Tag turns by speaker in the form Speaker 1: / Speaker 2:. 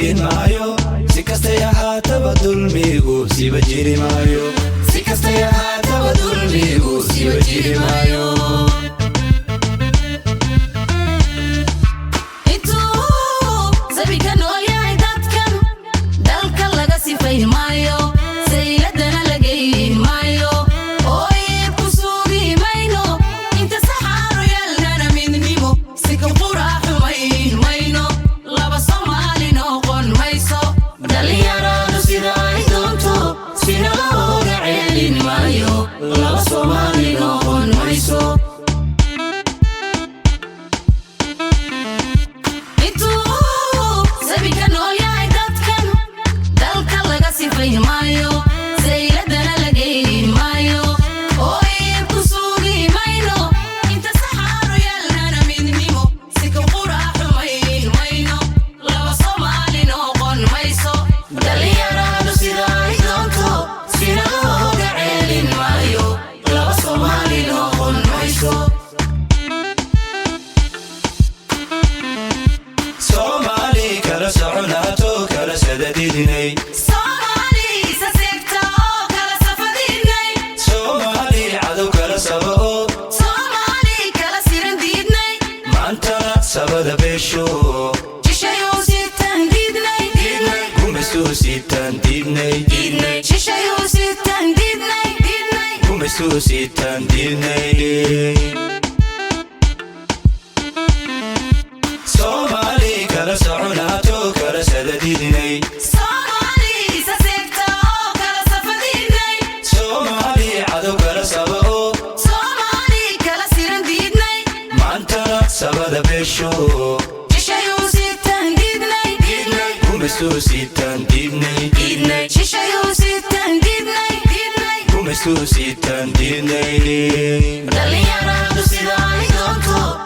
Speaker 1: siin maayo si kastay ahaataba dulmigu siba jiri maayo si kastay ahaataba dulmigu siba jiri maayo sabada besho
Speaker 2: shishayo sitan didnay
Speaker 1: gumestu sitan didnay
Speaker 2: shishayo sitan didnay
Speaker 1: gumestu sitan didnay Somali kala soconato kala sadadidnay
Speaker 2: Somali sasekta kala safadidnay
Speaker 1: Somali cadow kala sabao
Speaker 2: Somali kala siran didnay
Speaker 1: maantana sabada besho
Speaker 2: shishayo sitan didnay
Speaker 1: gumestu sitan didnay
Speaker 2: shishayo sitan didnay
Speaker 1: gumestu sitan didnay
Speaker 2: dhalinyaradu sida ay doonto